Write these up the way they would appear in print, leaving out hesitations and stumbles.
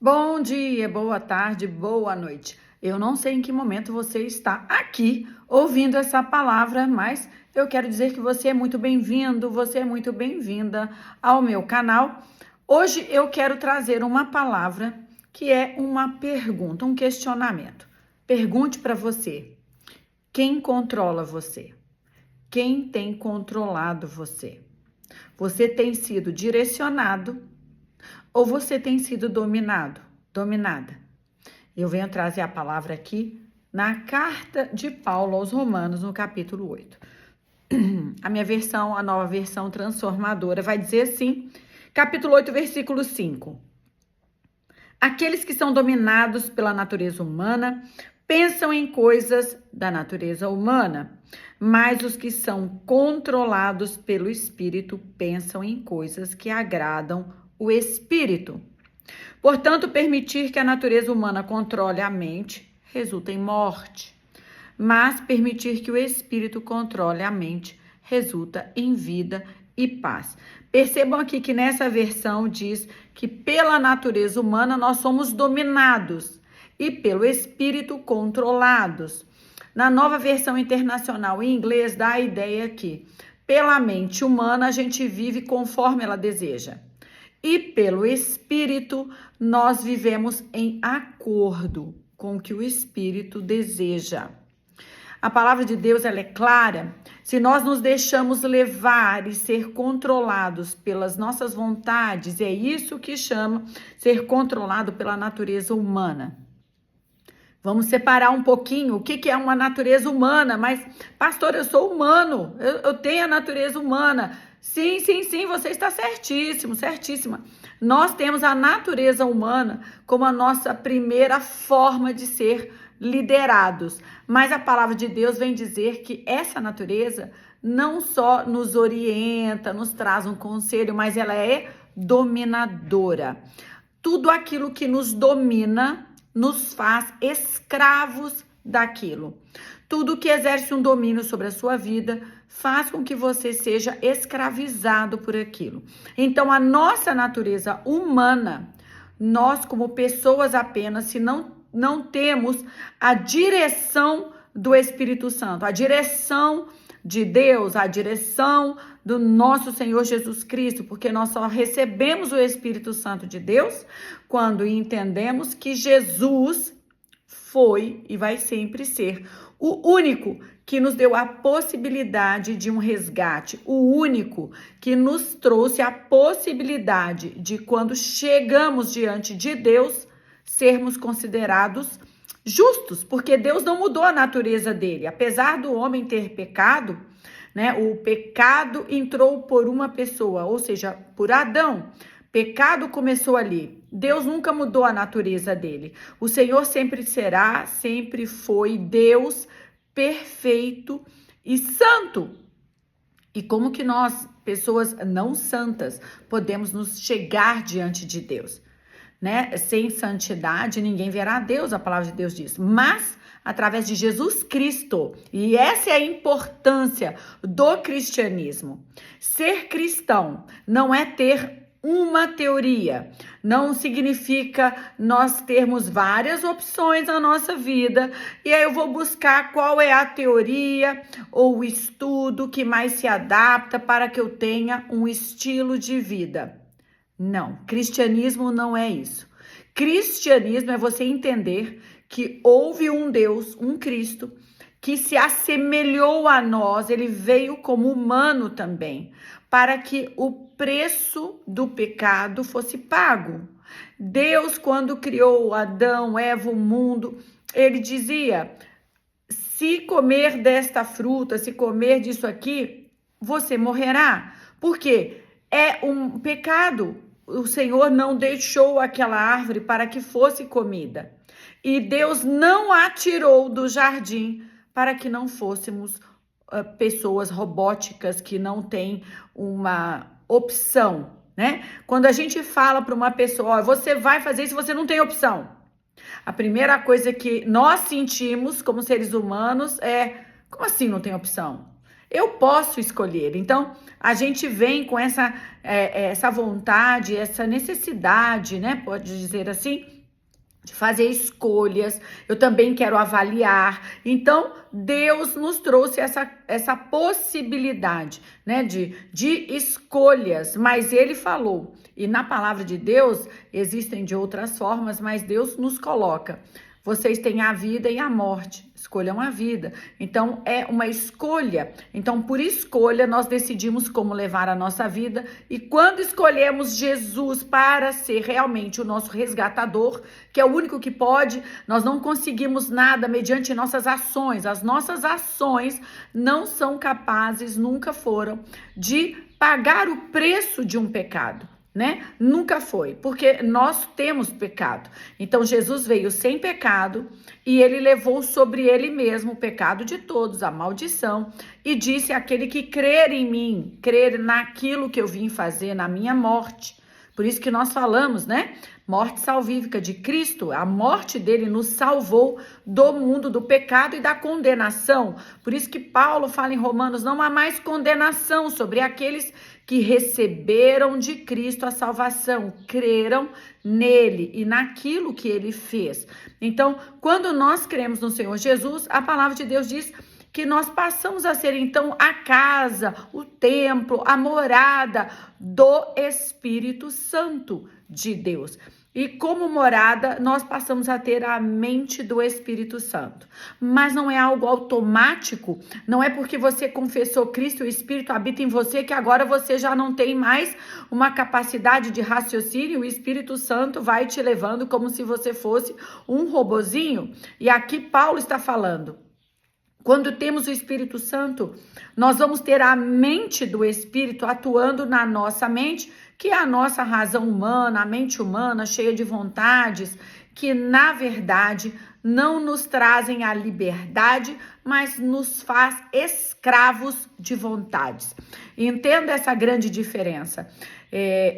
Bom dia, boa tarde, boa noite. Eu não sei em que momento você está aqui ouvindo essa palavra, mas eu quero dizer que você é muito bem-vindo, você é muito bem-vinda ao meu canal. Hoje eu quero trazer uma palavra que é uma pergunta, um questionamento. Pergunte para você: quem controla você? Quem tem controlado você? Você tem sido direcionado ou você tem sido dominada? Eu venho trazer a palavra aqui na carta de Paulo aos Romanos, no capítulo 8. A minha versão, a nova versão transformadora, vai dizer assim, capítulo 8, versículo 5. Aqueles que são dominados pela natureza humana pensam em coisas da natureza humana, mas os que são controlados pelo Espírito pensam em coisas que agradam o Espírito. Portanto, permitir que a natureza humana controle a mente resulta em morte, mas permitir que o espírito controle a mente resulta em vida e paz. Percebam aqui que nessa versão diz que pela natureza humana nós somos dominados e pelo espírito controlados. Na nova versão internacional em inglês dá a ideia que pela mente humana a gente vive conforme ela deseja. E pelo Espírito, nós vivemos em acordo com o que o Espírito deseja. A palavra de Deus, ela é clara. Se nós nos deixamos levar e ser controlados pelas nossas vontades, é isso que chama ser controlado pela natureza humana. Vamos separar um pouquinho o que é uma natureza humana. Mas, pastor, eu sou humano, eu tenho a natureza humana. Sim, você está certíssima. Nós temos a natureza humana como a nossa primeira forma de ser liderados. Mas a palavra de Deus vem dizer que essa natureza não só nos orienta, nos traz um conselho, mas ela é dominadora. Tudo aquilo que nos domina nos faz escravos daquilo. Tudo que exerce um domínio sobre a sua vida faz com que você seja escravizado por aquilo. Então, a nossa natureza humana, nós como pessoas apenas, se não temos a direção do Espírito Santo, a direção de Deus, a direção do nosso Senhor Jesus Cristo, porque nós só recebemos o Espírito Santo de Deus quando entendemos que Jesus foi e vai sempre ser o único que nos deu a possibilidade de um resgate, o único que nos trouxe a possibilidade de, quando chegamos diante de Deus, sermos considerados justos, porque Deus não mudou a natureza dele. Apesar do homem ter pecado, né, o pecado entrou por uma pessoa, ou seja, por Adão. Pecado começou ali. Deus nunca mudou a natureza dele. O Senhor sempre será, sempre foi Deus perfeito e santo. E como que nós, pessoas não santas, podemos nos chegar diante de Deus? Né? Sem santidade ninguém verá a Deus, a palavra de Deus diz. Mas através de Jesus Cristo. E essa é a importância do cristianismo. Ser cristão não é ter uma teoria, não significa nós termos várias opções na nossa vida e aí eu vou buscar qual é a teoria ou o estudo que mais se adapta para que eu tenha um estilo de vida. Não, cristianismo não é isso. Cristianismo é você entender que houve um Deus, um Cristo, que se assemelhou a nós, ele veio como humano também, para que o preço do pecado fosse pago. Deus, quando criou Adão, Eva, o mundo, ele dizia: se comer desta fruta, se comer disso aqui, você morrerá. Por quê? É um pecado. O Senhor não deixou aquela árvore para que fosse comida. E Deus não a tirou do jardim para que não fôssemos pessoas robóticas que não têm uma opção, né? Quando a gente fala para uma pessoa, você vai fazer isso, você não tem opção. A primeira coisa que nós sentimos como seres humanos é: como assim não tem opção? Eu posso escolher. Então, a gente vem com essa vontade, essa necessidade, né? Pode dizer assim, de fazer escolhas, eu também quero avaliar. Então, Deus nos trouxe essa possibilidade, né, de escolhas, mas Ele falou, e na palavra de Deus existem de outras formas, mas Deus nos coloca. Vocês têm a vida e a morte, escolham a vida. Então, é uma escolha. Então, por escolha, nós decidimos como levar a nossa vida. E quando escolhemos Jesus para ser realmente o nosso resgatador, que é o único que pode, nós não conseguimos nada mediante nossas ações. As nossas ações não são capazes, nunca foram, de pagar o preço de um pecado. Né? Nunca foi, porque nós temos pecado. Então Jesus veio sem pecado e ele levou sobre ele mesmo o pecado de todos, a maldição, e disse: aquele que crer em mim, crer naquilo que eu vim fazer, na minha morte. Por isso que nós falamos, né? Morte salvífica de Cristo, a morte dele nos salvou do mundo do pecado e da condenação. Por isso que Paulo fala em Romanos: não há mais condenação sobre aqueles que receberam de Cristo a salvação, creram nele e naquilo que ele fez. Então, quando nós cremos no Senhor Jesus, a palavra de Deus diz que nós passamos a ser, então, a casa, o templo, a morada do Espírito Santo de Deus. E como morada, nós passamos a ter a mente do Espírito Santo. Mas não é algo automático, não é porque você confessou Cristo e o Espírito habita em você que agora você já não tem mais uma capacidade de raciocínio. O Espírito Santo vai te levando como se você fosse um robozinho. E aqui Paulo está falando: quando temos o Espírito Santo, nós vamos ter a mente do Espírito atuando na nossa mente, que é a nossa razão humana, a mente humana cheia de vontades, que na verdade não nos trazem a liberdade, mas nos faz escravos de vontades. Entenda essa grande diferença.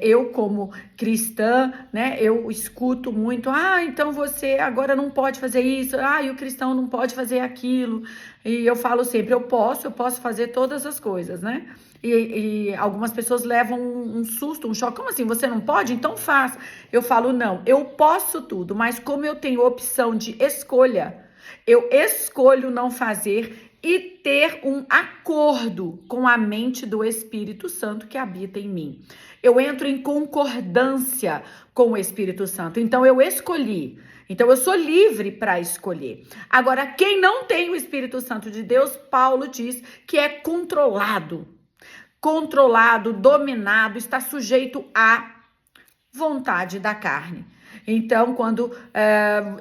Eu como cristã, né, eu escuto muito: então você agora não pode fazer isso, e o cristão não pode fazer aquilo. E eu falo sempre: eu posso fazer todas as coisas, né? E algumas pessoas levam um susto, um choque: como assim, você não pode? Então faz. Eu falo: não, eu posso tudo, mas como eu tenho opção de escolha, eu escolho não fazer e ter um acordo com a mente do Espírito Santo que habita em mim. Eu entro em concordância com o Espírito Santo. Então eu escolhi. Então eu sou livre para escolher. Agora, quem não tem o Espírito Santo de Deus, Paulo diz que é controlado, dominado, está sujeito à vontade da carne. Então, quando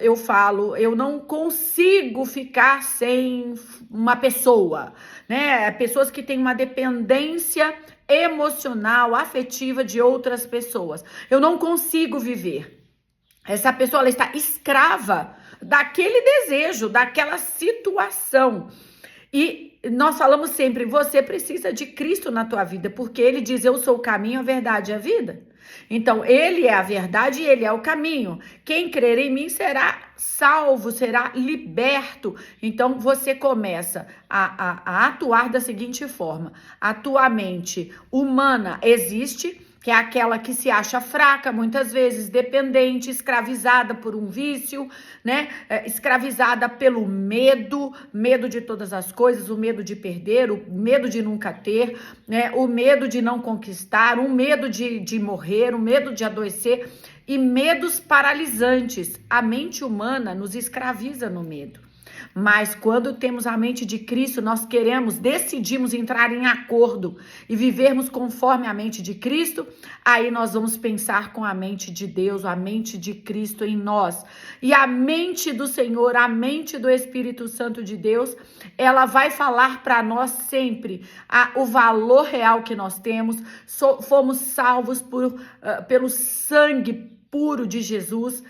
eu falo, eu não consigo ficar sem uma pessoa, né? Pessoas que têm uma dependência emocional, afetiva de outras pessoas. Eu não consigo viver. Essa pessoa, ela está escrava daquele desejo, daquela situação. E nós falamos sempre: você precisa de Cristo na tua vida, porque ele diz: eu sou o caminho, a verdade e a vida. Então, ele é a verdade e ele é o caminho. Quem crer em mim será salvo, será liberto. Então, você começa a atuar da seguinte forma: a tua mente humana existe, que é aquela que se acha fraca, muitas vezes dependente, escravizada por um vício, né? Escravizada pelo medo de todas as coisas, o medo de perder, o medo de nunca ter, né? O medo de não conquistar, o medo de morrer, o medo de adoecer e medos paralisantes. A mente humana nos escraviza no medo. Mas quando temos a mente de Cristo, nós decidimos entrar em acordo e vivermos conforme a mente de Cristo, aí nós vamos pensar com a mente de Deus, a mente de Cristo em nós. E a mente do Senhor, a mente do Espírito Santo de Deus, ela vai falar para nós sempre o valor real que nós temos. Fomos salvos pelo sangue puro de Jesus.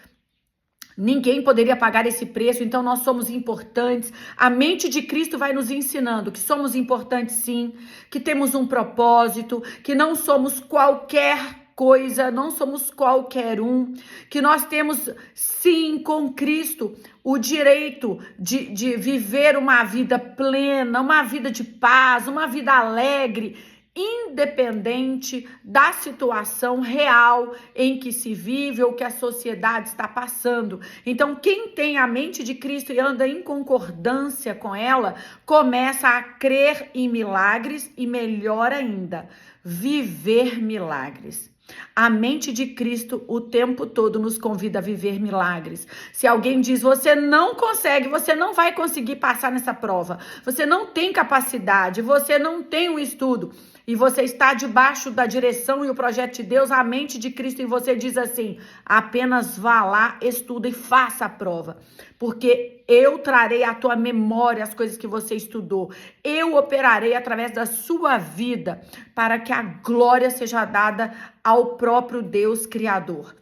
Ninguém poderia pagar esse preço, então nós somos importantes. A mente de Cristo vai nos ensinando que somos importantes sim, que temos um propósito, que não somos qualquer coisa, não somos qualquer um, que nós temos sim com Cristo o direito de viver uma vida plena, uma vida de paz, uma vida alegre, independente da situação real em que se vive ou que a sociedade está passando. Então, quem tem a mente de Cristo e anda em concordância com ela, começa a crer em milagres e, melhor ainda, viver milagres. A mente de Cristo o tempo todo nos convida a viver milagres. Se alguém diz, você não consegue, você não vai conseguir passar nessa prova, você não tem capacidade, você não tem o estudo, e você está debaixo da direção e o projeto de Deus, a mente de Cristo, e você diz assim, apenas vá lá, estuda e faça a prova, porque eu trarei à tua memória as coisas que você estudou, eu operarei através da sua vida, para que a glória seja dada ao próprio Deus Criador.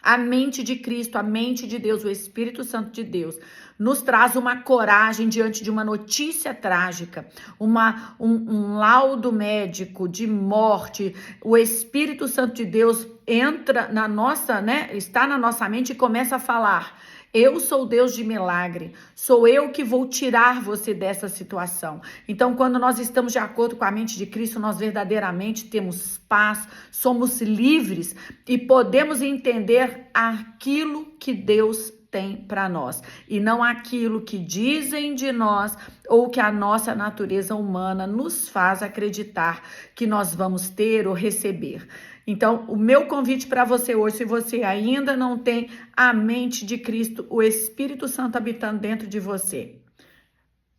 A mente de Cristo, a mente de Deus, o Espírito Santo de Deus, nos traz uma coragem diante de uma notícia trágica, um laudo médico de morte. O Espírito Santo de Deus entra na nossa, está na nossa mente e começa a falar: eu sou Deus de milagre, sou eu que vou tirar você dessa situação. Então, quando nós estamos de acordo com a mente de Cristo, nós verdadeiramente temos paz, somos livres e podemos entender aquilo que Deus tem para nós e não aquilo que dizem de nós ou que a nossa natureza humana nos faz acreditar que nós vamos ter ou receber. Então, o meu convite para você hoje, se você ainda não tem a mente de Cristo, o Espírito Santo habitando dentro de você,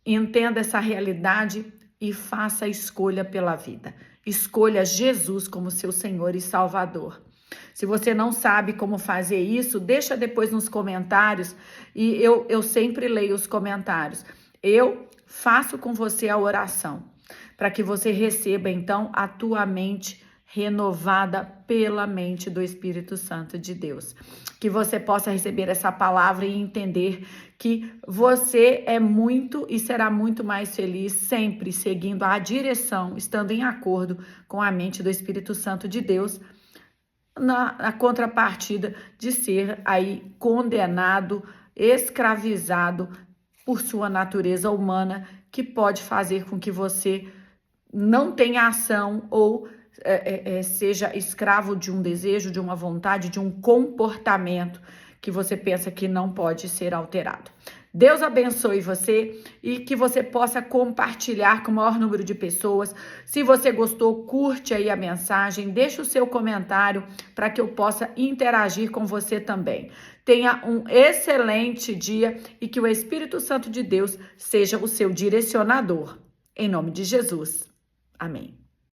entenda essa realidade e faça a escolha pela vida. Escolha Jesus como seu Senhor e Salvador. Se você não sabe como fazer isso, deixa depois nos comentários e eu sempre leio os comentários. Eu faço com você a oração para que você receba então a tua mente renovada pela mente do Espírito Santo de Deus. Que você possa receber essa palavra e entender que você é muito e será muito mais feliz sempre seguindo a direção, estando em acordo com a mente do Espírito Santo de Deus, na contrapartida de ser aí condenado, escravizado por sua natureza humana, que pode fazer com que você não tenha ação ou seja escravo de um desejo, de uma vontade, de um comportamento que você pensa que não pode ser alterado. Deus abençoe você e que você possa compartilhar com o maior número de pessoas. Se você gostou, curte aí a mensagem, deixa o seu comentário para que eu possa interagir com você também. Tenha um excelente dia e que o Espírito Santo de Deus seja o seu direcionador. Em nome de Jesus. Amém.